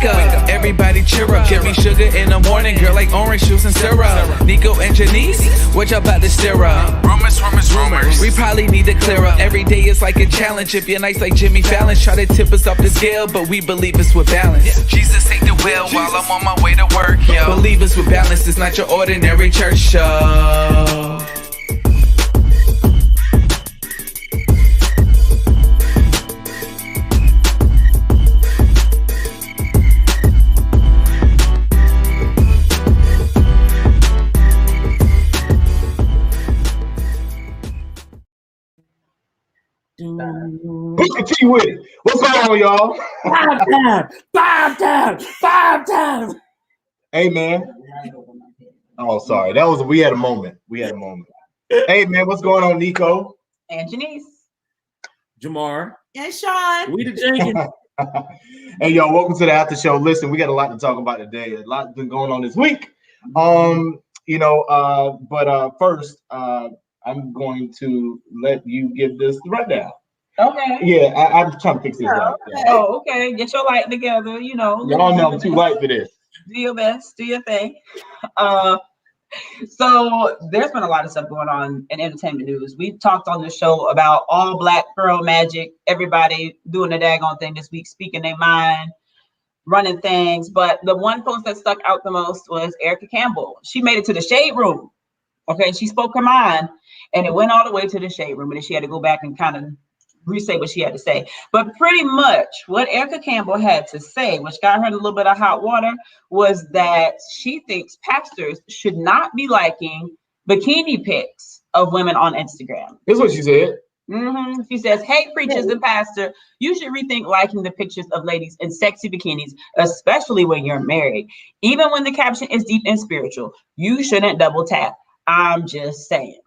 wake up, everybody cheer up. Give me sugar in the morning, girl, like orange juice and syrup. Nico and Janice, what y'all about to stir up? Rumors. We probably need to clear up. Every day is like a challenge. If you're nice like Jimmy Fallon, try to tip us off the scale, but we believe it's with balance. Jesus take the wheel while I'm on my way to work, yo. Believe it's with balance, it's not your ordinary church show. Put your T with it. What's going on, y'all? Five times. Hey, man. Oh, sorry. We had a moment. Hey, man, what's going on, Nico? And Janice. Jamar. And Sean. We the Jenkins. Hey, y'all, welcome to the after show. Listen, we got a lot to talk about today. A lot's been going on this week. First, I'm going to let you give this the rundown. Okay. Yeah, I'm trying to fix this out. Okay. Oh, okay. Get your light together, Y'all know I'm too light for this. Do your best. Do your thing. So there's been a lot of stuff going on in entertainment news. We've talked on the show about all black girl magic, everybody doing the daggone thing this week, speaking their mind, running things. But the one post that stuck out the most was Erica Campbell. She made it to the shade room. Okay, she spoke her mind, and it went all the way to the shade room, and then she had to go back and kind of re-say what she had to say. But pretty much what Erica Campbell had to say, which got her in a little bit of hot water, was that she thinks pastors should not be liking bikini pics of women on Instagram. That's what she said. Mm-hmm. She says, hey, preachers and pastor, you should rethink liking the pictures of ladies in sexy bikinis, especially when you're married. Even when the caption is deep and spiritual, you shouldn't double tap. I'm just saying.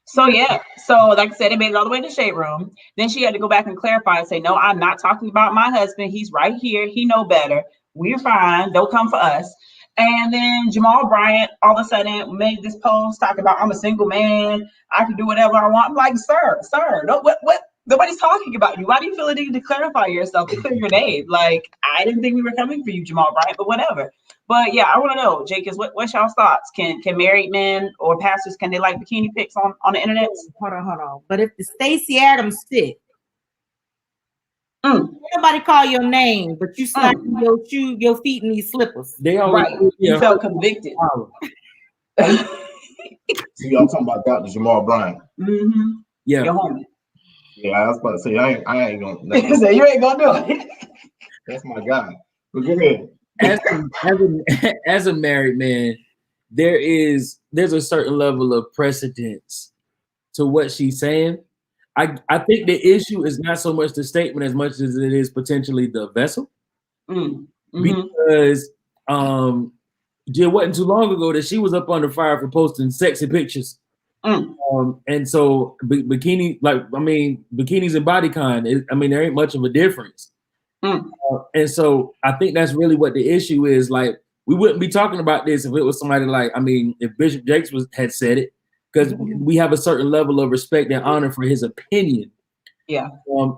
So like I said, it made it all the way to the shade room. Then she had to go back and clarify and say, no, I'm not talking about my husband. He's right here. He know better. We're fine. Don't come for us. And then Jamal Bryant all of a sudden made this post talking about, I'm a single man. I can do whatever I want. I'm like, sir, no, what? Nobody's talking about you. Why do you feel the need to clarify yourself, to clear your name? Like, I didn't think we were coming for you, Jamal Bryant, but whatever. But yeah, I want to know, Jenkins, what's y'all's thoughts? Can married men or pastors, can they like bikini pics on the internet? Hold on. But if the Stacey Adams stick, nobody call your name, but you slide your feet in these slippers. They always You felt convicted. See, y'all talking about Dr. Jamal Bryant. Mm-hmm. Yeah. Your homie. Yeah, I was about to say, I ain't gonna. You ain't gonna do it. That's my guy. But go ahead. As a married man, there's a certain level of precedence to what she's saying. I think the issue is not so much the statement as much as it is potentially the vessel. Mm-hmm. Because it wasn't too long ago that she was up under fire for posting sexy pictures. And so bikinis and bodycon, there ain't much of a difference. And so I think that's really what the issue is. Like, we wouldn't be talking about this if it was somebody like, if Bishop Jakes had said it, because we have a certain level of respect and honor for his opinion. Yeah.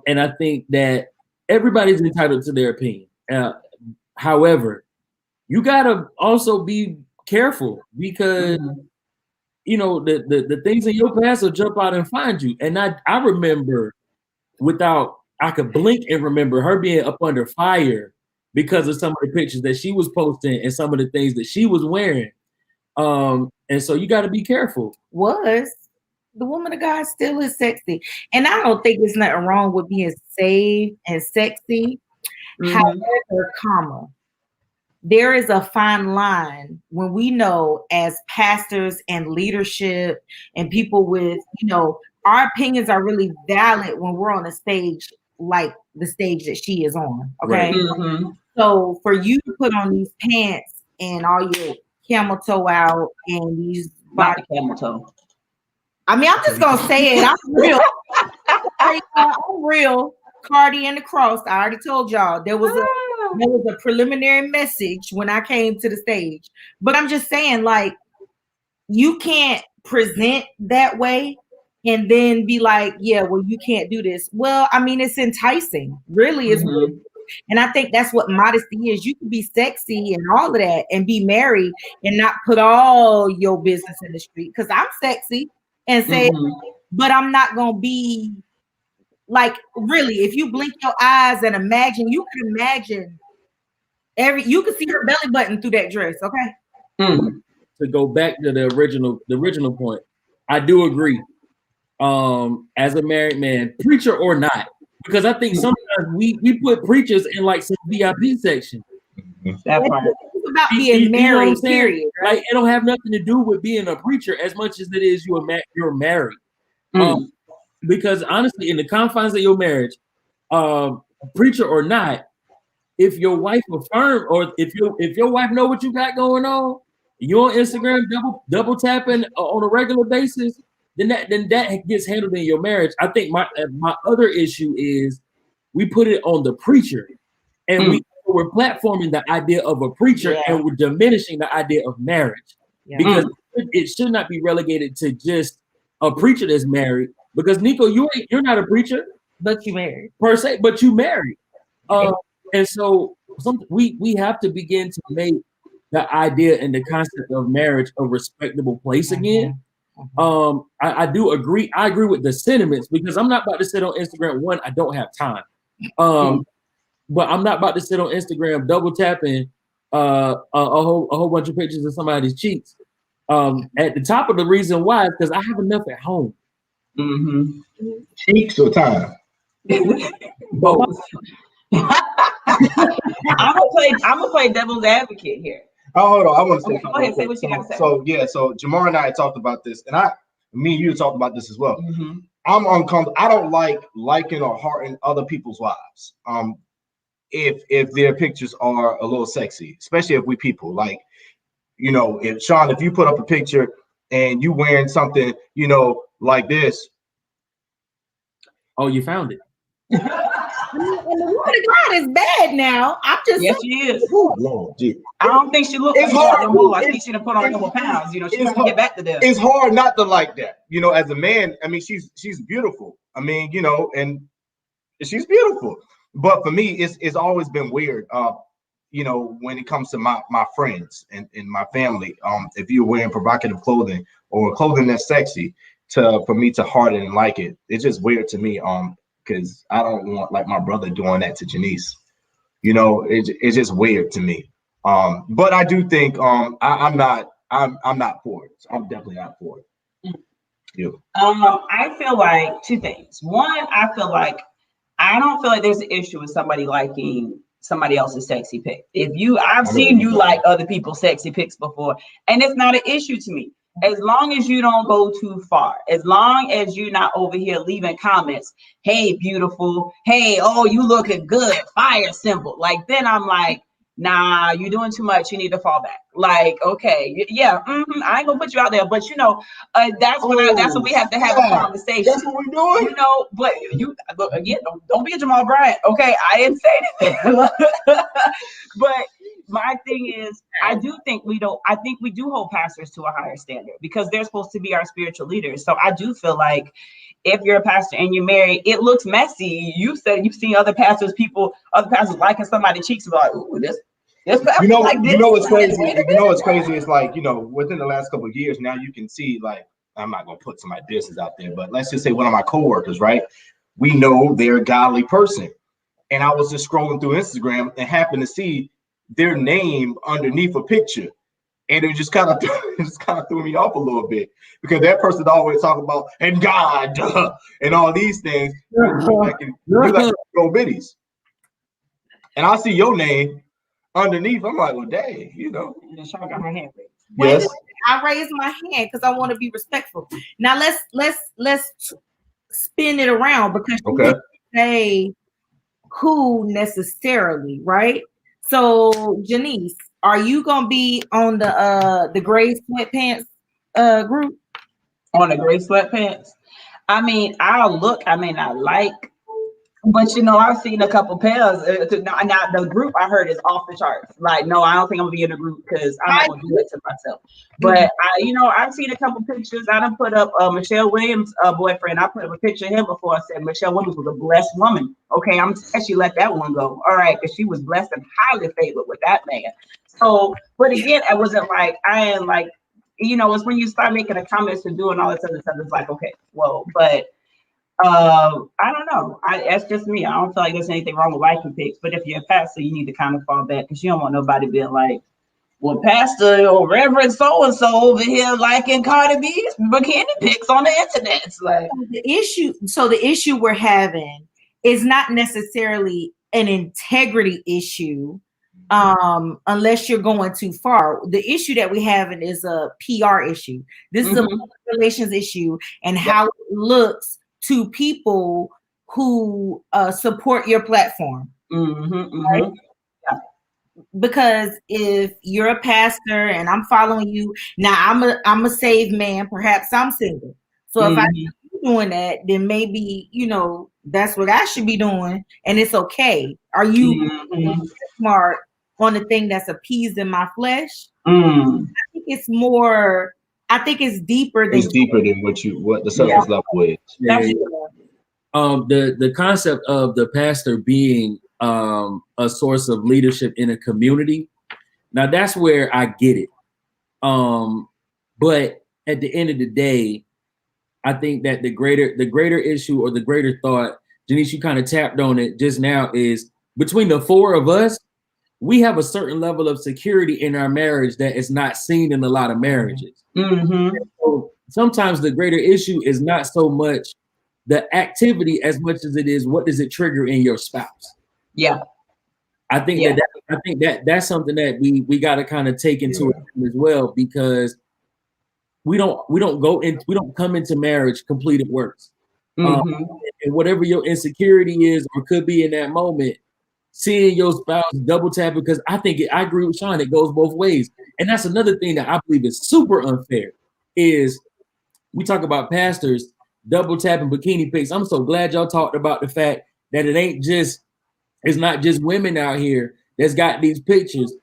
And I think that everybody's entitled to their opinion. However, you gotta also be careful because the things in your past will jump out and find you. And I remember I could blink and remember her being up under fire because of some of the pictures that she was posting and some of the things that she was wearing. And so you got to be careful. The woman of God still is sexy. And I don't think there's nothing wrong with being saved and sexy. However, there is a fine line when we know as pastors and leadership and people with, our opinions are really valid when we're on a stage like the stage that she is on. Okay. Mm-hmm. So for you to put on these pants and all your camel toe out and these body camel toe. I'm just gonna say it. I'm real. I'm real. Cardi and the cross. I already told y'all there was a preliminary message when I came to the stage. But I'm just saying, like, you can't present that way and then be like, yeah, well, you can't do this. Well, I mean, it's enticing, really is. And I think that's what modesty is. You can be sexy and all of that and be married and not put all your business in the street. Because I'm sexy and say, but I'm not going to be like, really, if you blink your eyes and imagine, you can imagine you can see her belly button through that dress. Okay. To go back to the original point, I do agree. As a married man, preacher or not, because I think sometimes we put preachers in like some VIP section. That part. It's about being married, period. Right? Like it don't have nothing to do with being a preacher as much as it is you're married. Because honestly, in the confines of your marriage, preacher or not, if your wife affirm or if your wife know what you got going on, you on Instagram double tapping on a regular basis, then that gets handled in your marriage. I think my other issue is we put it on the preacher, and we're platforming the idea of a preacher, and we're diminishing the idea of marriage because it should not be relegated to just a preacher that's married. Because Nico, you're not a preacher, but you married per se, but you married, and so we have to begin to make the idea and the concept of marriage a respectable place again. I do agree. I agree with the sentiments because I'm not about to sit on Instagram. One, I don't have time. But I'm not about to sit on Instagram double tapping a whole bunch of pictures of somebody's cheeks. At the top of the reason why is because I have enough at home. Cheeks or time? Both. I'm gonna play devil's advocate here. Oh, hold on. I want to say something. Go ahead, say what you got to say. So Jamar and I had talked about this, and me and you talked about this as well. I'm uncomfortable. I don't like liking or hearting other people's lives. If their pictures are a little sexy, especially if we people like, if Sean, if you put up a picture and you wearing something, like this. Oh, you found it. And the woman of God is bad now. I'm just yes, she is. Lord, I don't think she looks it's like hard. no more. I think she done put on a couple pounds. She can get back to them. It's hard not to like that. As a man, I mean, she's beautiful. I mean, and she's beautiful. But for me, it's always been weird. When it comes to my friends and my family, if you're wearing provocative clothing or clothing that's sexy, for me to heart it and like it, it's just weird to me. Because I don't want like my brother doing that to Janice. It's just weird to me. But I do think I'm not for it. I'm definitely not for it. You. I feel like two things. One, I don't feel like there's an issue with somebody liking somebody else's sexy pic. I've seen you like other people's sexy pics before, and it's not an issue to me. As long as you don't go too far, as long as you're not over here leaving comments, hey, beautiful, hey, oh, you looking good, fire symbol. Like, then I'm like, nah, you're doing too much. You need to fall back. Like, okay, yeah, I ain't gonna put you out there, but that's what we have to have a conversation. That's what we're doing. But you look again. Don't be a Jamal Bryant. Okay, I didn't say anything. But my thing is, I think we do hold pastors to a higher standard because they're supposed to be our spiritual leaders. So I do feel like if you're a pastor and you're married, it looks messy. You said you've seen other pastors liking somebody's cheeks and be like, ooh, this like this. What's crazy? What's crazy is like, within the last couple of years now you can see, like, I'm not gonna put somebody's business out there, but let's just say one of my coworkers, right? We know they're a godly person. And I was just scrolling through Instagram and happened to see their name underneath a picture. And it just kind of threw me off a little bit because that person always talking about and God and all these things. You like go biddies. And I see your name underneath. I'm like, well, dang, Sean got her hand raised. Yes. I raised my hand because I want to be respectful. Now let's spin it around because you didn't say who necessarily, right? So Janice, are you gonna be on the gray sweatpants group? On the gray sweatpants? I mean, I like But you know, I've seen a couple pairs. Now the group I heard is off the charts. Like, no, I don't think I'm gonna be in a group because I'm not gonna do it to myself. But I've seen a couple pictures. I done put up Michelle Williams' boyfriend. I put up a picture of him before. I said Michelle Williams was a blessed woman. Okay, I'm sad she let that one go. All right, because she was blessed and highly favored with that man. So, but again, I wasn't like I am like, it's when you start making the comments and doing all this other stuff. It's like, okay, well, but. I don't know. That's just me. I don't feel like there's anything wrong with liking pics, but if you're a pastor, you need to kind of fall back because you don't want nobody being like, well, Pastor or Reverend so and so over here liking Cardi B's bikini pics on the internet. It's like the issue we're having is not necessarily an integrity issue, unless you're going too far. The issue that we're having is a PR issue. This is a public relations issue and how it looks to people who support your platform. Right? Yeah. Because if you're a pastor and I'm following you, now I'm a saved man, perhaps I'm single. So if I'm doing that, then maybe, that's what I should be doing and it's okay. Are you smart on the thing that's appeasing my flesh? I think it's more. I think it's deeper than what the surface level is. Yeah. The concept of the pastor being a source of leadership in a community. Now that's where I get it. But at the end of the day, I think that the greater issue or the greater thought, Janice, you kind of tapped on it just now, is between the four of us, we have a certain level of security in our marriage that is not seen in a lot of marriages. So sometimes the greater issue is not so much the activity as much as it is what does it trigger in your spouse. Yeah, I think that's something that we got to kind of take into account as well, because we don't come into marriage completed works. And whatever your insecurity is or could be in that moment, seeing your spouse double tap, because I agree with Sean, it goes both ways. And that's another thing that I believe is super unfair is we talk about pastors double tapping bikini pics. I'm so glad y'all talked about the fact that it's not just women out here that's got these pictures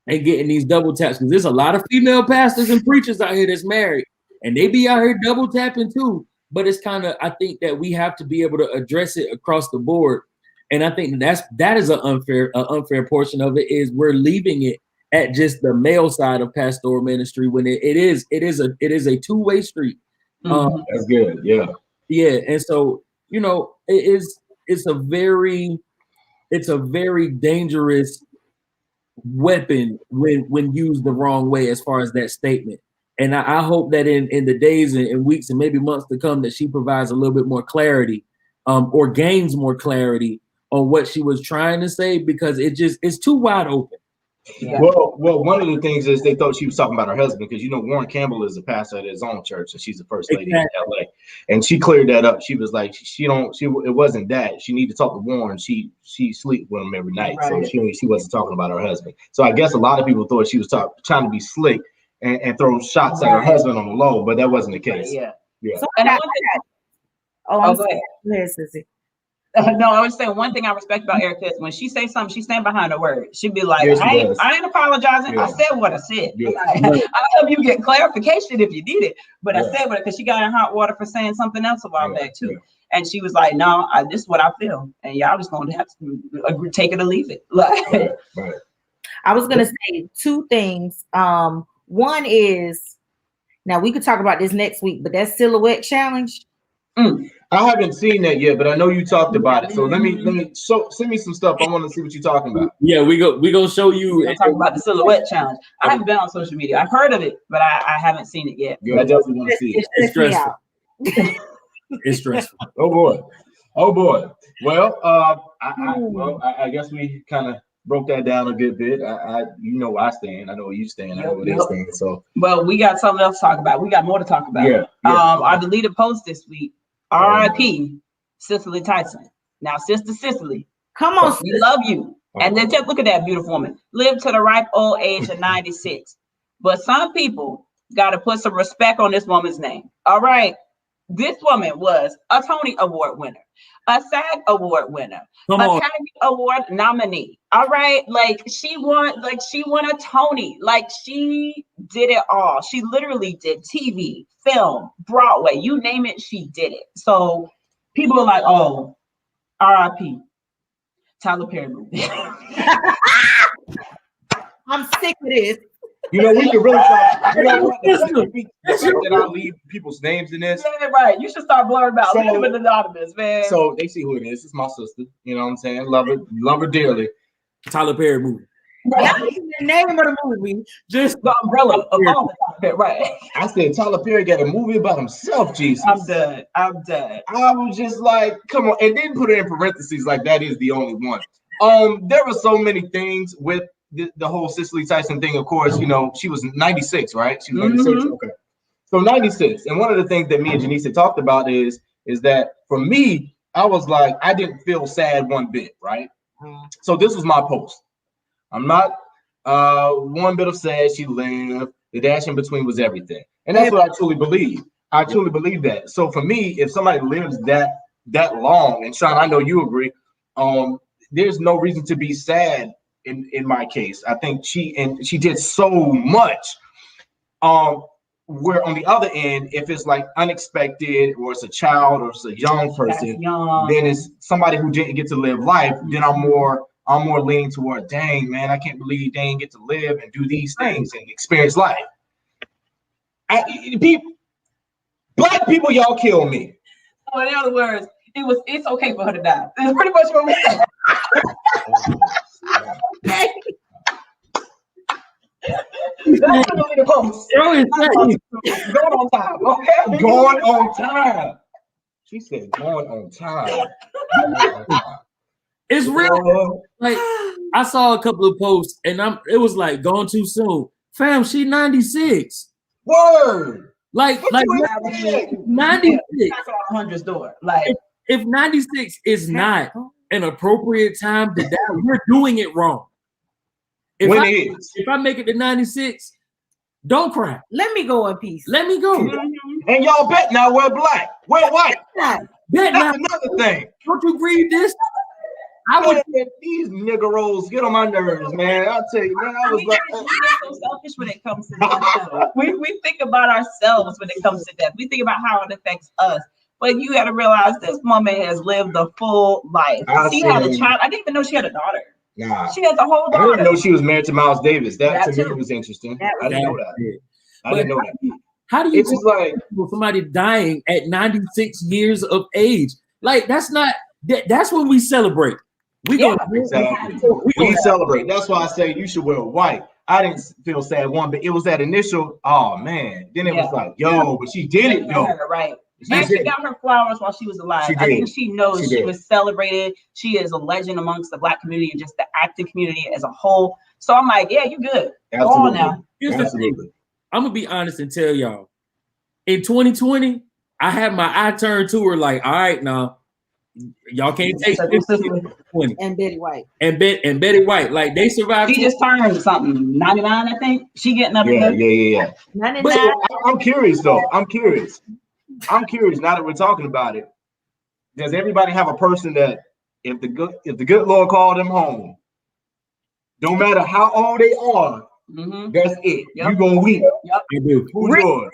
and getting these double taps, because there's a lot of female pastors and preachers out here that's married and they be out here double tapping too. But it's kind of, I think that we have to be able to address it across the board. And I think that is an unfair portion of it, is we're leaving it at just the male side of pastoral ministry when it is a two-way street. That's good. Yeah. And so, it's a very dangerous weapon when used the wrong way, as far as that statement. And I hope that in the days and weeks and maybe months to come that she provides a little bit more clarity, or gains more clarity on what she was trying to say, because it's too wide open. Yeah. Well, one of the things is they thought she was talking about her husband, because Warren Campbell is a pastor at his own church, and she's the first lady in LA. And she cleared that up. She was like, it wasn't that. She needed to talk to Warren. She sleep with him every night. Right. So she wasn't talking about her husband. So I guess a lot of people thought she was trying to be slick and throw shots at her husband on the low, but that wasn't the case. Yeah. So I'm sorry. No, I was saying one thing I respect about Erica is when she says something, she stand behind her word. She'd be like, I ain't apologizing. Yeah. I said what I said. Yeah. I'll help you get clarification if you need it. But I said what, because she got in hot water for saying something else a while back too. Yeah. And she was like, no, this is what I feel. And y'all just going to have to agree, take it or leave it. Right. I was going to say two things. One is, now we could talk about this next week, but that silhouette challenge. I haven't seen that yet, but I know you talked about it. So let me send me some stuff. I want to see what you're talking about. Yeah, we gonna show you. We're talking about the silhouette challenge. I haven't been on social media. I've heard of it, but I haven't seen it yet. Yeah, I definitely want to see it. It's stressful. It's stressful. Oh boy. Well, I guess we kind of broke that down a good bit. I where I stand. I know where you stand. I know where they stand. So, well, we got something else to talk about. We got more to talk about. Yeah. Our deleted post this week. R.I.P. Cicely Tyson. Now, Sister Cicely, come on, we love you. And then just look at that beautiful woman. Lived to the ripe old age of 96. But some people got to put some respect on this woman's name. All right. This woman was a Tony Award winner, a SAG Award winner, Academy Award nominee. All right, like she won a Tony. Like she did it all. She literally did TV, film, Broadway, you name it, she did it. So people are like, oh, R.I.P. Tyler Perry movie. I'm sick of this. You know, we can really start. You know what? The fact that I leave people's names in this. Yeah, right. You should start blurring out. Leave them anonymous, man. So they see who it is. It's my sister. You know what I'm saying? Love her dearly. Tyler Perry movie. Not even the name of the movie. Just the umbrella of all the Tyler Perry, right? I said Tyler Perry got a movie about himself, Jesus. I'm done. I was just like, come on. And then put it in parentheses like that is the only one. There were so many things with the whole Cicely Tyson thing. Of course, you know, she was 96, right? She was 96. Okay. So 96. And one of the things that me and Janice had talked about is that for me, I was like, I didn't feel sad one bit, right? So this was my post. I'm not one bit of sad. She lived. The dash in between was everything. And that's what I truly believe. I truly believe that. So for me, if somebody lives that long, and Sean, I know you agree, there's no reason to be sad in my case. I think she did so much. Where on the other end, if it's like unexpected or it's a child or it's a young person, then it's somebody who didn't get to live life, then I'm more leaning toward, dang, man, I can't believe they didn't get to live and do these things and experience life. Black people, y'all kill me. So in other words, it's okay for her to die. It's pretty much what we said. That's gonna be the post. Going on time, okay? Going on time. She said going on time. It's real. Like I saw a couple of posts and it was like gone too soon. Fam, she 96. Word. Like 96. Hundreds door. Like if 96 is not an appropriate time to die, we're doing it wrong. If I make it to 96, don't cry. Let me go in peace. Let me go. And y'all bet now we're black. We're white. Bet That's now. another thing. Don't you read this? I would these nigga rolls get on my nerves, man. I'll tell you, man. I was like, we're so selfish when it comes to death. We think about ourselves when it comes to death. We think about how it affects us. But you got to realize this woman has lived a full life. She had a child. I didn't even know she had a daughter. Nah. She has a whole daughter. I didn't know she was married to Miles Davis. That to me was interesting. I didn't know that. I didn't know that. How do you it's just like somebody dying at 96 years of age? Like that's not that's when we celebrate. We celebrate. That's why I say you should wear white. I didn't feel sad one, but it was that initial, oh man. Then it was like, yo, but she did it though. Right. And she got her flowers while she was alive. I think she knows she was celebrated. She is a legend amongst the Black community and just the acting community as a whole. So I'm like, yeah, you good. Go on now. Here's the thing. I'm gonna be honest and tell y'all. In 2020, I had my eye turned to her like, all right, now y'all can't take this. And Betty White. And Betty White, like they survived. She just turned something 99, I think. She getting up there. Yeah. 99. But I'm curious though. I'm curious now that we're talking about it. Does everybody have a person that if the good Lord called them home, don't matter how old they are, that's it. You gonna weep. I do. Who's yours?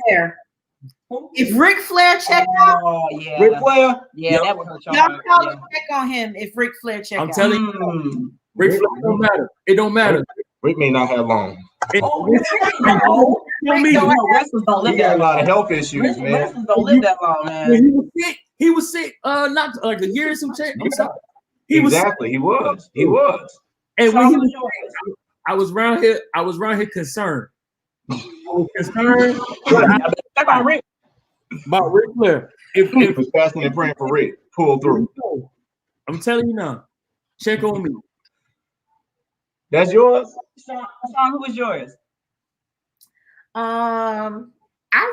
If Ric Flair checked out, Ric Flair, that would hurt y'all probably check on him. If Ric Flair checked out, I'm telling you, Ric Flair don't matter. It don't matter. Rick may not have long. He got a lot of health issues, man. Wrestlers don't live that long, man. He was sick. Not like a year or some change. I'm sorry. He was. And when I was around here concerned. I was concerned about Rick. About Ric Flair. If he was fasting and praying for Rick, pull through. I'm telling you now. Check on me. That's yours? Sean, who was yours? I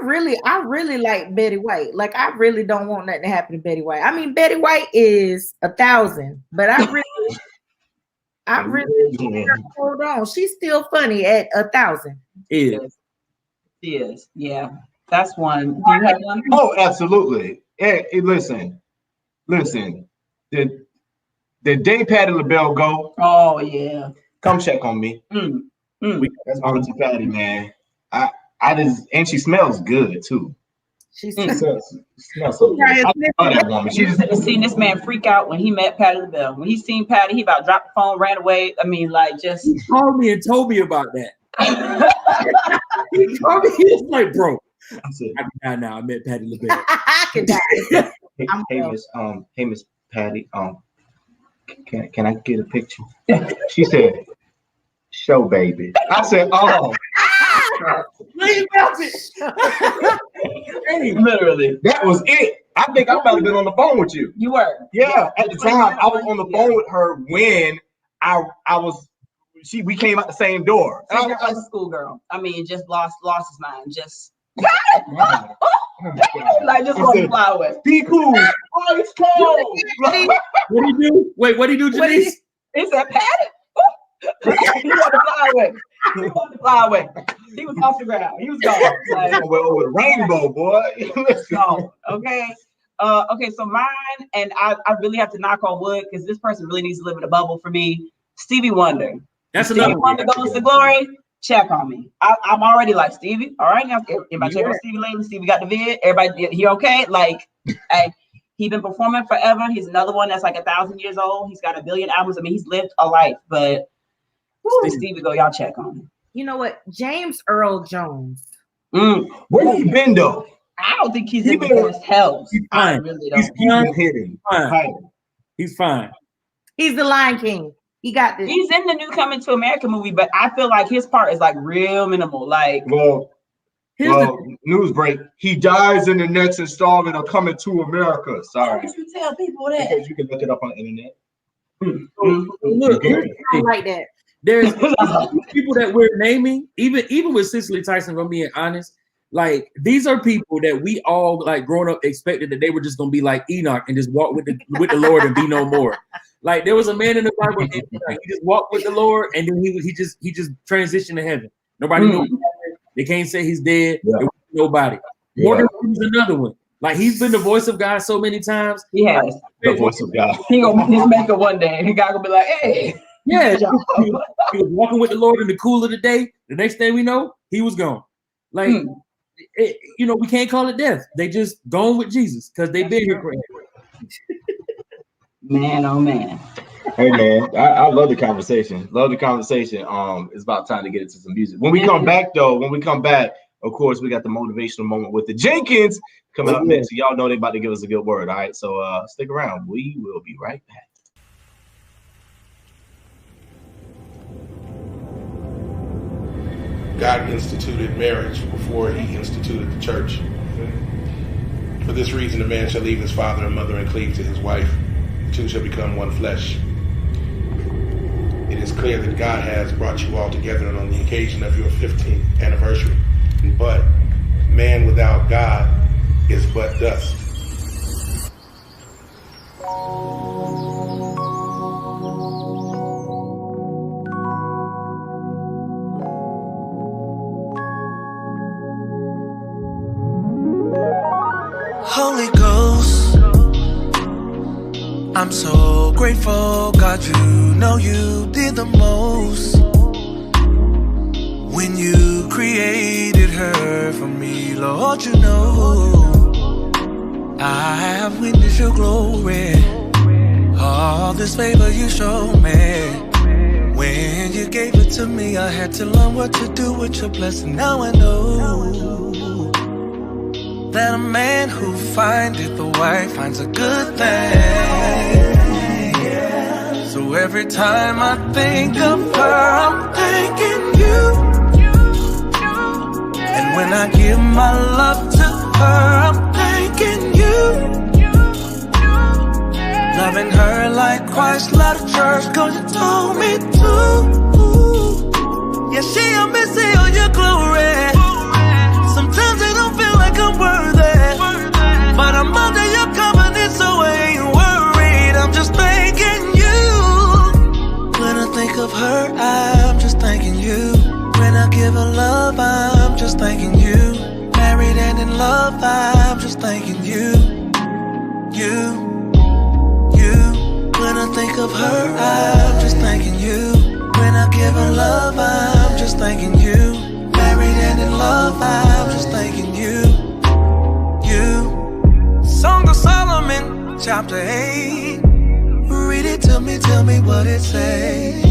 really like Betty White. Like I really don't want nothing to happen to Betty White. I mean, Betty White is 1,000, but I really hold on. She's still funny at 1,000. She is. Yeah. That's one. Do you have one? Oh, absolutely. Hey, listen. The day Patti LaBelle go, Oh yeah. come check on me. That's my auntie Patti, man. I just, and she smells good too. She Smells so good. Right. I love that woman. You should have seen this man freak out when he met Patti LaBelle. When he seen Patti, he about dropped the phone, ran away. I mean, like just He called me and told me about that. He called me. He was like, bro, I said, I met Patti LaBelle. I can die. hey Miss Patti, can I get a picture? She said, show baby. I said, oh. Hey, literally. That was it. I think I might have been on the phone with you. You were. Yeah, at the time I was on the phone with her when we came out the same door. Like a schoolgirl. I mean, just lost his mind. Just like just want to fly away. Be cool. Oh, it's cold. What do you do? Wait, what do you do, Janice? He said, Patti. He wanted to fly away. He was off the ground. He was gone. Like, with a rainbow, boy. no, okay. Okay, so mine, and I really have to knock on wood because this person really needs to live in a bubble for me. Stevie Wonder. That's Stevie another Wonder goes to glory. Check on me. I'm already like Stevie. All right, now everybody check on Stevie lately. Stevie got the vid. Everybody, he okay? Like, hey, he's been performing forever. He's another one that's like 1,000 years old. He's got 1 billion albums. I mean, he's lived a life, but Stevie go, y'all check on him. You know what? James Earl Jones. Where he been though? I don't think he's in the best health. He's fine. I really don't. He's fine. He's the Lion King. He got this. He's in the new Coming to America movie, but I feel like his part is like real minimal. Like, news break. He dies in the next installment of Coming to America. Sorry. How did you tell people that? Because you can look it up on the internet. Look, I like that. there's people that we're naming, even with Cicely Tyson, from being honest, like these are people that we all like growing up expected that they were just gonna be like Enoch and just walk with the Lord and be no more. Like there was a man in the Bible, and, like, he just walked with the Lord, and then he just transitioned to heaven. Nobody knows. They can't say he's dead. Yeah. Nobody. Morgan is another one. Like he's been the voice of God so many times. He has the voice of God. He gonna be his maker one day. And God gonna be like, hey. Yeah, he was walking with the Lord in the cool of the day. The next thing we know, he was gone. Like, we can't call it death. They just gone with Jesus because they've been here for him. Man, oh man. Hey man, I love the conversation. It's about time to get into some music. When we come back, of course, we got the motivational moment with the Jenkins coming up next. So y'all know they about to give us a good word. All right, so stick around. We will be right back. God instituted marriage before he instituted the church. For this reason, a man shall leave his father and mother and cleave to his wife. The two shall become one flesh. It is clear that God has brought you all together on the occasion of your 15th anniversary. But man without God is but dust. Holy Ghost, I'm so grateful, God, you know you did the most when you created her for me, Lord, you know I have witnessed your glory, all this favor you showed me. When you gave it to me, I had to learn what to do with your blessing. Now I know that a man who findeth a wife finds a good thing. So every time I think of her, I'm thanking you. And when I give my love to her, I'm thanking you. Loving her like Christ loved the church, 'cause you told me to. Yeah, she a missing on your glory. Sometimes I don't feel like I'm worthy, but I'm under your covenant, so I ain't worried. I'm just thanking you. When I think of her, I'm just thanking you. When I give her love, I'm just thanking you. Married and in love, I'm just thanking you. When I think of her, I'm just thanking you. When I give her love, I'm just thanking you. Married and in love, I'm just thanking you. Song of Solomon, chapter 8. Read it to me, tell me what it says.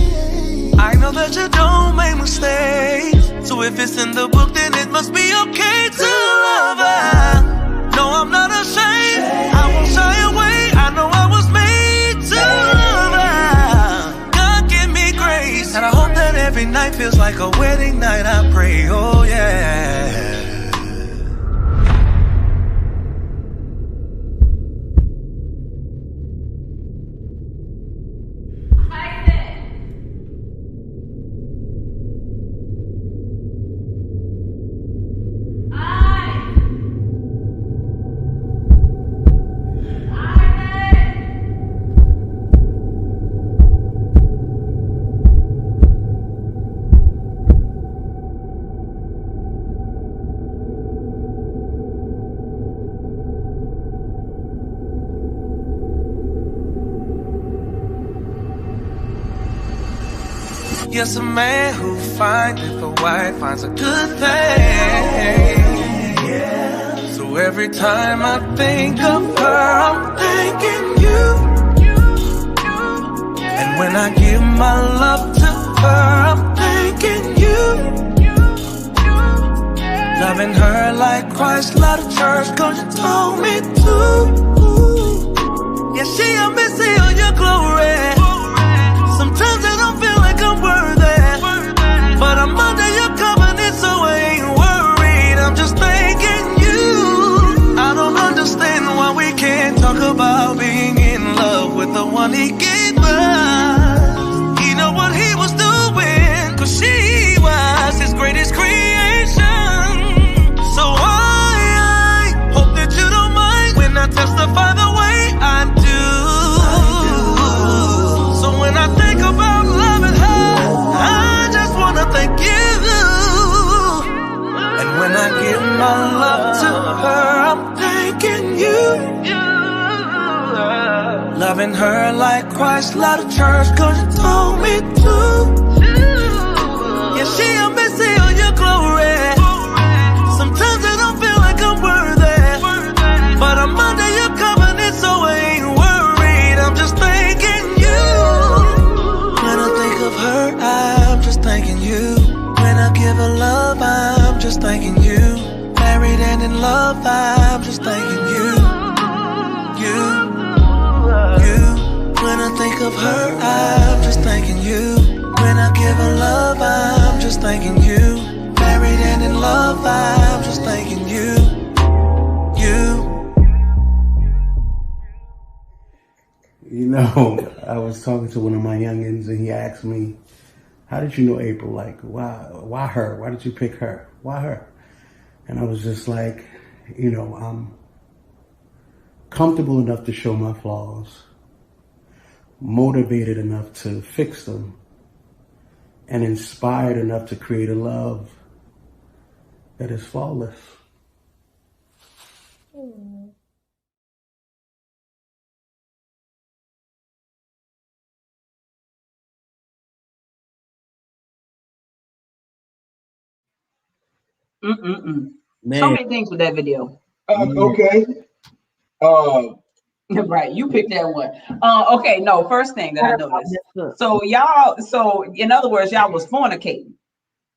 I know that you don't make mistakes, so if it's in the book, then it must be okay to love her. No, I'm not ashamed, I won't shy away. I know I was made to love her. God give me grace, and I hope that every night feels like a wedding night. I pray, oh yeah. Yes, a man who findeth a wife finds a good thing. So every time I think of her, I'm thanking you. And when I give my love to her, I'm thanking you. Loving her like Christ loved the church, 'cause you told me to. Yeah, she a missy on your glory. Sometimes I don't feel like I'm worthy, but I'm under your covenant, so I ain't worried. I'm just thanking you. I don't understand why we can't talk about being in love with the one he gave us. He know what he was doing, 'cause she was his greatest creation. So I hope that you don't mind when I testify the way I do. So when I think about loving her, I just wanna thank you. And when I give my love to her, I'm thanking you. Loving her like Christ loved the church, 'cause you told me to. Yeah, she a missy on your glory. Sometimes I don't feel like I'm worthy, but I'm under your covenant, so I ain't worried. I'm just thanking you. When I think of her, I'm just thanking you. When I give her love, I'm just thanking you. Married and in love, I'm just thanking you. When I think of her, I'm just thanking you. When I give her love, I'm just thanking you. Married and in love, I'm just thanking you. You know, I was talking to one of my youngins, and he asked me, "How did you know April? Like, why her? Why did you pick her? Why her?" And I was just like, I'm comfortable enough to show my flaws, motivated enough to fix them, and inspired enough to create a love that is flawless. Man. So many things with that video. Okay. Right, you picked that one. Okay, no, first thing that I noticed. So y'all, in other words, y'all was fornicating.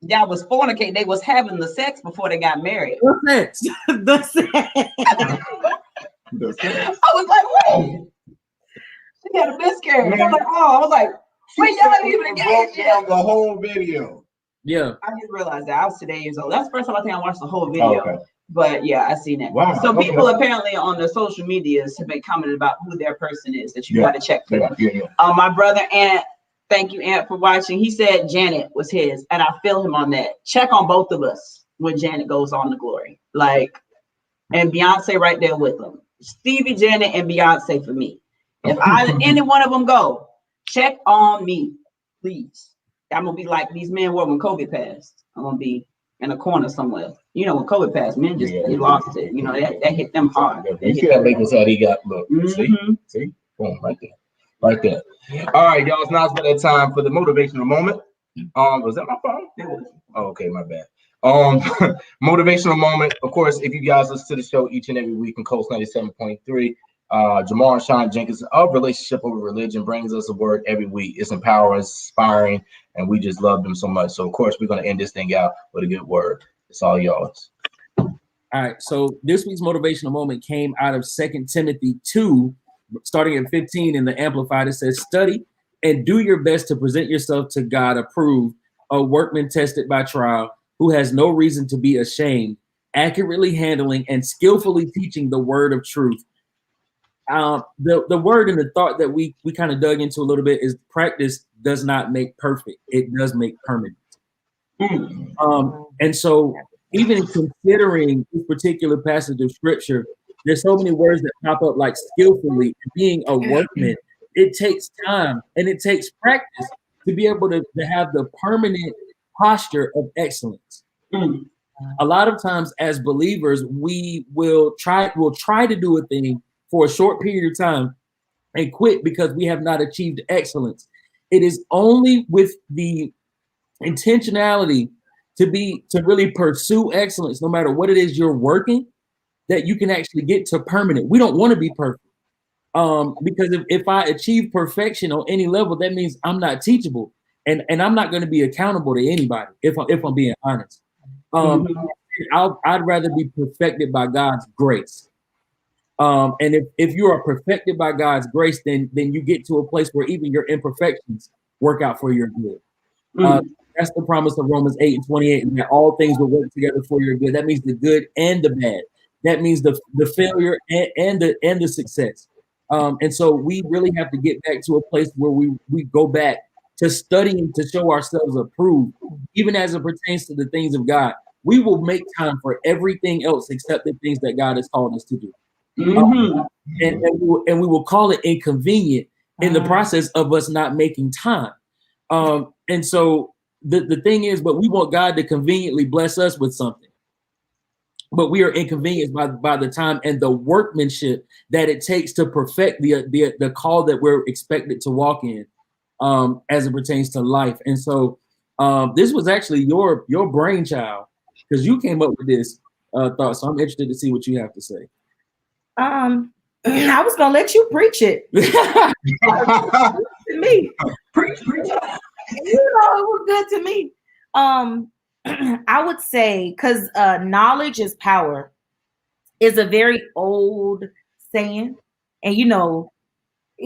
They was having the sex before they got married. The sex. I was like, wait. She had a miscarriage. I'm like, oh, I was like, wait, y'all ain't even engaged yet. The whole video. Yeah. I didn't realize that. I was today years old. That's the first time I think I watched the whole video. Okay. But yeah, I seen that. Wow. So people apparently on their social medias have been commenting about who their person is that you got to check for. Yeah. My brother Ant, thank you Ant for watching. He said Janet was his, and I feel him on that. Check on both of us when Janet goes on to glory, and Beyonce right there with them. Stevie, Janet, and Beyonce for me. If any one of them go, check on me, please. I'm gonna be like these men were when COVID passed. I'm gonna be in a corner somewhere. You know, when COVID passed, men just they lost it. You know, that hit them hard. You see that Lakers hat he got? Look, see, boom, right there, right there. All right, y'all. It's now about that time for the motivational moment. Was that my phone? Oh, okay, my bad. Motivational moment. Of course, if you guys listen to the show each and every week on Coast 97.3, Jamar and Sean Jenkins of Relationship Over Religion brings us a word every week. It's empowering, inspiring, and we just love them so much. So, of course, we're going to end this thing out with a good word. It's all yours. All right. So this week's motivational moment came out of 2 Timothy 2, starting at 15 in the Amplified. It says, study and do your best to present yourself to God approved, a workman tested by trial, who has no reason to be ashamed, accurately handling and skillfully teaching the word of truth. The word and the thought that we kind of dug into a little bit is practice does not make perfect. It does make permanent. And so even considering this particular passage of scripture, there's so many words that pop up like skillfully, being a workman. It takes time and it takes practice to be able to have the permanent posture of excellence. A lot of times as believers, we'll try to do a thing for a short period of time and quit because we have not achieved excellence. It is only with the intentionality to really pursue excellence, no matter what it is you're working, that you can actually get to permanent. We don't want to be perfect. Because if I achieve perfection on any level, that means I'm not teachable and I'm not going to be accountable to anybody if I'm being honest. I'd rather be perfected by God's grace. And if you are perfected by God's grace, then you get to a place where even your imperfections work out for your good. That's the promise of Romans 8:28, and that all things will work together for your good. That means the good and the bad. That means the failure and the success. And so we really have to get back to a place where we go back to studying to show ourselves approved, even as it pertains to the things of God. We will make time for everything else except the things that God has called us to do. And we will call it inconvenient in the process of us not making time. And so the thing is, but we want God to conveniently bless us with something. But we are inconvenienced by the time and the workmanship that it takes to perfect the call that we're expected to walk in, as it pertains to life. And so this was actually your brainchild, because you came up with this thought. So I'm interested to see what you have to say. I was gonna let you preach it. To me, preach. You know, it was good to me. I would say, because knowledge is power is a very old saying. And, you know,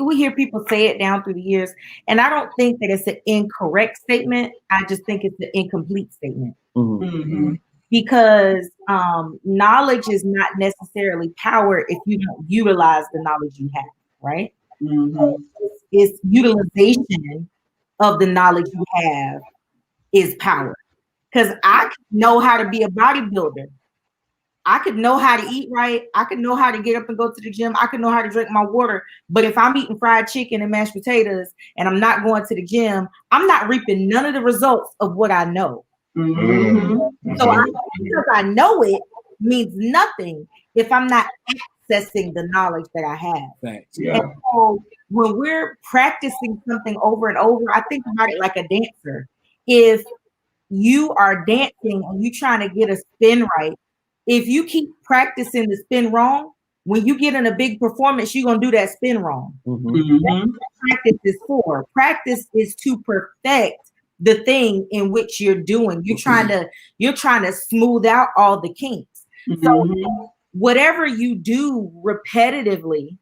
we hear people say it down through the years. And I don't think that it's an incorrect statement. I just think it's an incomplete statement. Because knowledge is not necessarily power if you don't utilize the knowledge you have, right? It's utilization of the knowledge you have is power. Because I could know how to be a bodybuilder. I could know how to eat right. I could know how to get up and go to the gym. I could know how to drink my water. But if I'm eating fried chicken and mashed potatoes and I'm not going to the gym, I'm not reaping none of the results of what I know. So because I know it means nothing if I'm not accessing the knowledge that I have. Thanks. And so when we're practicing something over and over, I think about it like a dancer. If you are dancing and you trying to get a spin right, if you keep practicing the spin wrong, when you get in a big performance, you're gonna do that spin wrong. That's what practice is for. Practice is to perfect the thing in which you're doing. You're trying to smooth out all the kinks. So whatever you do repetitively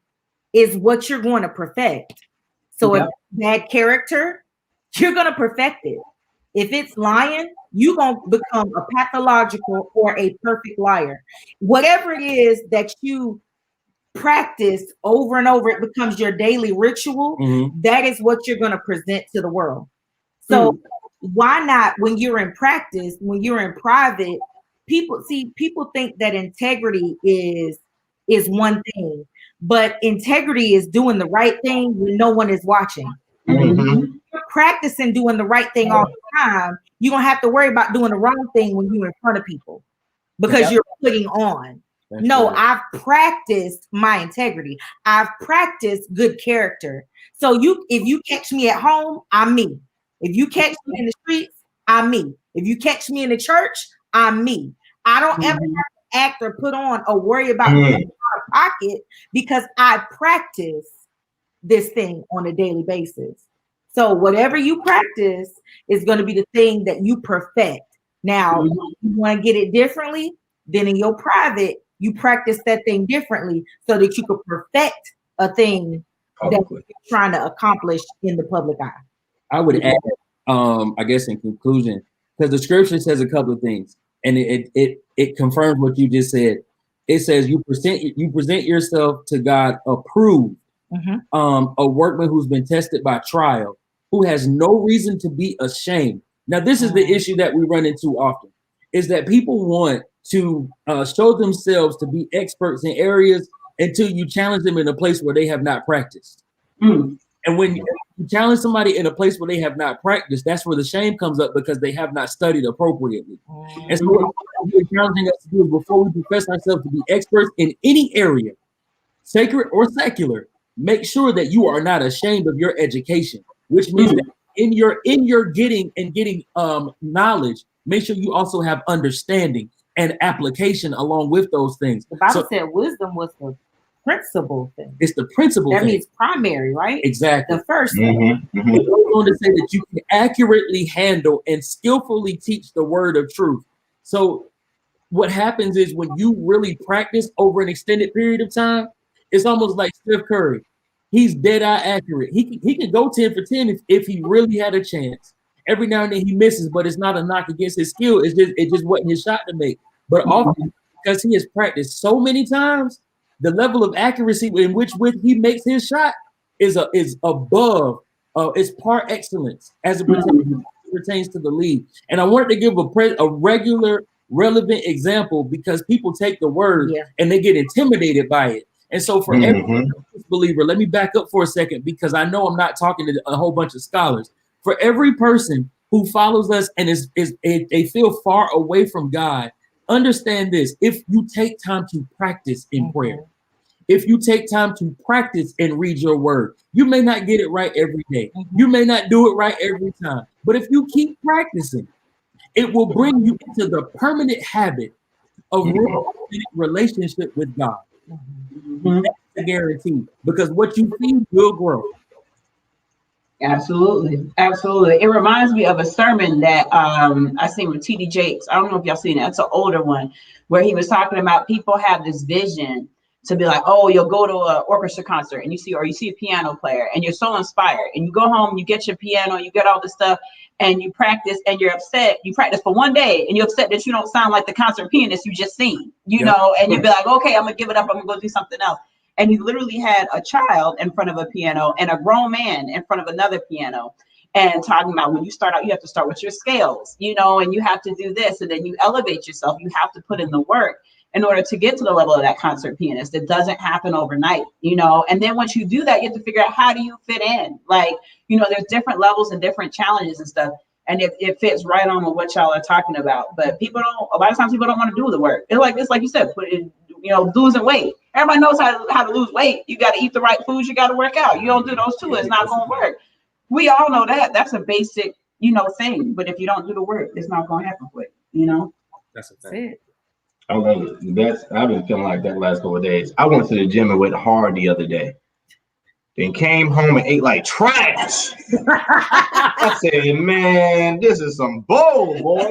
is what you're going to perfect. So if bad character, you're gonna perfect it. If it's lying, you're going to become a pathological or a perfect liar. Whatever it is that you practice over and over, it becomes your daily ritual. That is what you're going to present to the world. So why not, when you're in practice, when you're in private, people think that integrity is one thing, but integrity is doing the right thing when no one is watching. You're practicing doing the right thing all the time, you're gonna have to worry about doing the wrong thing when you're in front of people because you're putting on. I've practiced my integrity. I've practiced good character. So if you catch me at home, I'm me. If you catch me in the streets, I'm me. If you catch me in the church, I'm me. I don't ever have to act or put on or worry about out of pocket because I practice this thing on a daily basis. So whatever you practice is going to be the thing that you perfect. Now, if you want to get it differently, then in your private, you practice that thing differently so that you could perfect a thing that you're trying to accomplish in the public eye. I would add, I guess in conclusion, because the scripture says a couple of things, and it confirms what you just said. It says you present yourself to God approved, a workman who's been tested by trial, who has no reason to be ashamed. Now, this is the issue that we run into often, is that people want to show themselves to be experts in areas until you challenge them in a place where they have not practiced. And when you challenge somebody in a place where they have not practiced, that's where the shame comes up because they have not studied appropriately. And so what we're challenging us to do is before we profess ourselves to be experts in any area, sacred or secular, make sure that you are not ashamed of your education, which means that in your getting knowledge, make sure you also have understanding and application along with those things. The Bible said wisdom was the principal thing. It's the principal that thing. means primary, right? Exactly. The first thing. It goes on to say that you can accurately handle and skillfully teach the word of truth. So what happens is when you really practice over an extended period of time, it's almost like Steph Curry. He's dead-eye accurate. He can go 10 for 10 if he really had a chance. Every now and then he misses, but it's not a knock against his skill. It just wasn't his shot to make. But often, because he has practiced so many times, the level of accuracy in which he makes his shot is above, it's par excellence as it pertains to the league. And I wanted to give a regular, relevant example because people take the word and they get intimidated by it. And so for every believer, let me back up for a second because I know I'm not talking to a whole bunch of scholars. For every person who follows us and they feel far away from God, understand this: if you take time to practice in prayer, if you take time to practice and read your word, you may not get it right every day. You may not do it right every time. But if you keep practicing, it will bring you into the permanent habit of relationship with God. That's a guarantee because what you feed will grow. Absolutely. It reminds me of a sermon that I seen with T.D. Jakes. I don't know if y'all seen it. It's an older one where he was talking about people have this vision to be like, oh, you'll go to an orchestra concert and you see a piano player and you're so inspired and you go home, you get your piano, you get all this stuff and you practice and you're upset. You practice for one day and you're upset that you don't sound like the concert pianist you just seen, you know, and you'd be like, okay, I'm gonna give it up. I'm gonna go do something else. And you literally had a child in front of a piano and a grown man in front of another piano and talking about when you start out, you have to start with your scales, you know, and you have to do this and then you elevate yourself. You have to put in the work in order to get to the level of that concert pianist. It doesn't happen overnight, you know, and then once you do that, you have to figure out how do you fit in? Like, you know, there's different levels and different challenges and stuff. And it fits right on with what y'all are talking about. But a lot of times people don't want to do the work. It's like you said, put in, you know, losing weight. Everybody knows how to lose weight. You got to eat the right foods. You got to work out. You don't do those two, it's not going to work. We all know that. That's a basic, you know, thing. But if you don't do the work, it's not going to happen quick, you know? That's a thing. I love it. I've been feeling like that the last couple of days. I went to the gym and went hard the other day. Then came home and ate like trash. I said, man, this is some bull, boy.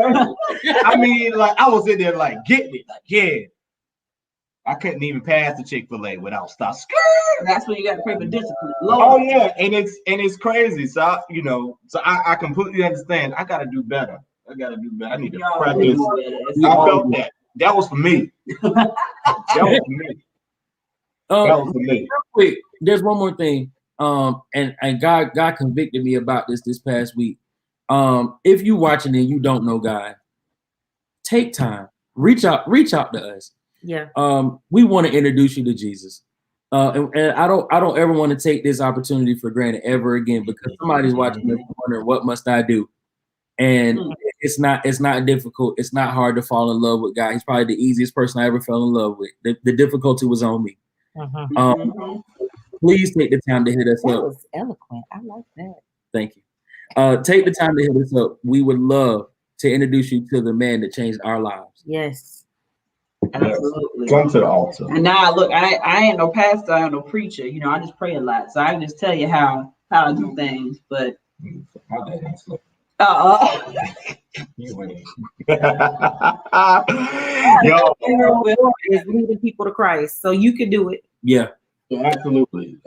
I mean, like, I was in there like getting it. Like, yeah. I couldn't even pass the Chick-fil-A without stop. That's when you got to pray for discipline. Lord. Oh yeah, and it's crazy. So I completely understand. I gotta do better. I need to practice. I felt that. That was for me. That was for me. Real quick, there's one more thing. And God convicted me about this past week. If you watching and you don't know God, take time. Reach out to us. Yeah. We want to introduce you to Jesus. And I don't ever want to take this opportunity for granted ever again, because somebody's watching this and wondering, what must I do? And it's not difficult. It's not hard to fall in love with God. He's probably the easiest person I ever fell in love with. The difficulty was on me. Please take the time to hit us up. That was eloquent. I like that. Thank you. Take the time to hit us up. We would love to introduce you to the man that changed our lives. Yes. Absolutely. Come to the altar. And now look, I ain't no pastor, I ain't no preacher. You know, I just pray a lot. So I can just tell you how I do things. But Yo, is leading people to Christ. So you can do it. Yeah. absolutely.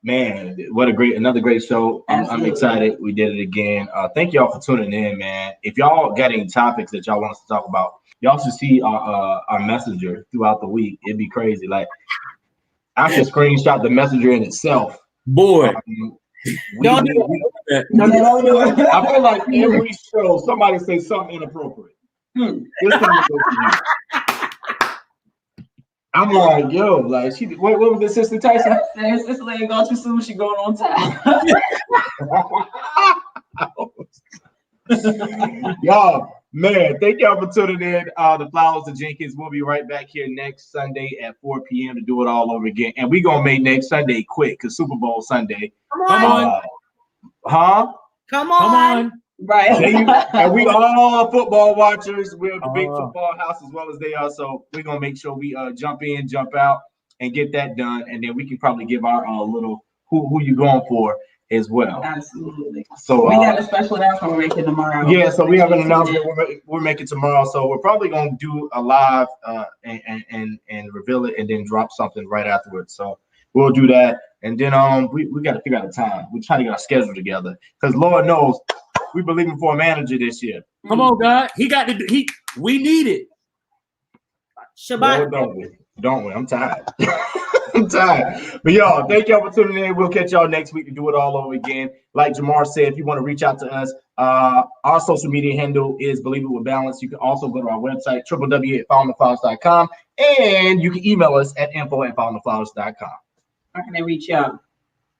Man, what another great show. I'm excited. We did it again. Thank y'all for tuning in, man. If y'all got any topics that y'all want us to talk about, y'all should see our messenger throughout the week. It'd be crazy. Like, I should screenshot the messenger in itself. Boy. Don't do I feel like every show somebody says something inappropriate. This time it goes to you. I'm like, yo, like what was this, Sister Tyson? This lady going too soon, she going on time. Y'all, man, thank y'all for tuning in. The Flowers of Jenkins. We'll be right back here next Sunday at 4 p.m. to do it all over again. And we're gonna make next Sunday quick because Super Bowl Sunday. Come on. Come on. Right. And we all football watchers. We're a big football house as well as they are. So we're gonna make sure we jump in, jump out, and get that done. And then we can probably give our little who you going for as well. Absolutely. So we got a special announcement we're making tomorrow. Yeah, so we have an announcement we're making tomorrow. So we're probably gonna do a live and reveal it and then drop something right afterwards. So we'll do that. And then we got to figure out a time. We're trying to get our schedule together because Lord knows we believing for a manager this year. Come on, God. We need it. Shabbat. Lord, don't we? I'm tired. I'm tired. But y'all, thank y'all for tuning in. We'll catch y'all next week to do it all over again. Like Jamar said, if you want to reach out to us, our social media handle is Believe It With Balance. You can also go to our website, www.foundtheflowers.com, and you can email us at info@foundtheflowers.com. How can they reach out?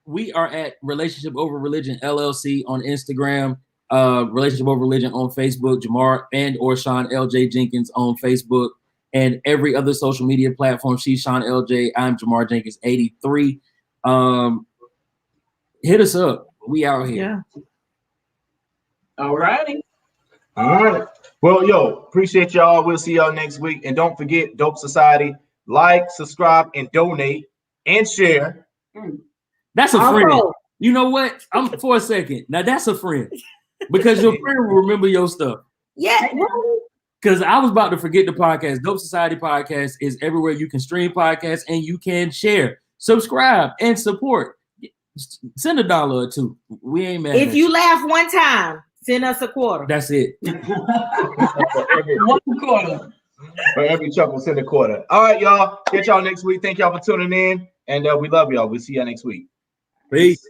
We are at Relationship Over Religion LLC on Instagram, Relationship Over Religion on Facebook, Jamar and or Sean LJ Jenkins on Facebook, and every other social media platform. She's Sean LJ. I'm Jamar Jenkins 83. Hit us up. We out here. Yeah. All righty. All right. Well, appreciate y'all. We'll see y'all next week. And don't forget, Dope Society, like, subscribe, and donate and share. That's a friend. You know what? For a second. Now that's a friend. Because your friend will remember your stuff. Yeah. Because I was about to forget the podcast. Dope Society Podcast is everywhere you can stream podcasts and you can share, subscribe, and support. Send $1 or $2. We ain't mad. If you laugh one time, send us a quarter. That's it. One quarter. For every chuckle, send a quarter. All right, y'all. Catch y'all next week. Thank y'all for tuning in. And we love y'all. We'll see y'all next week. Peace.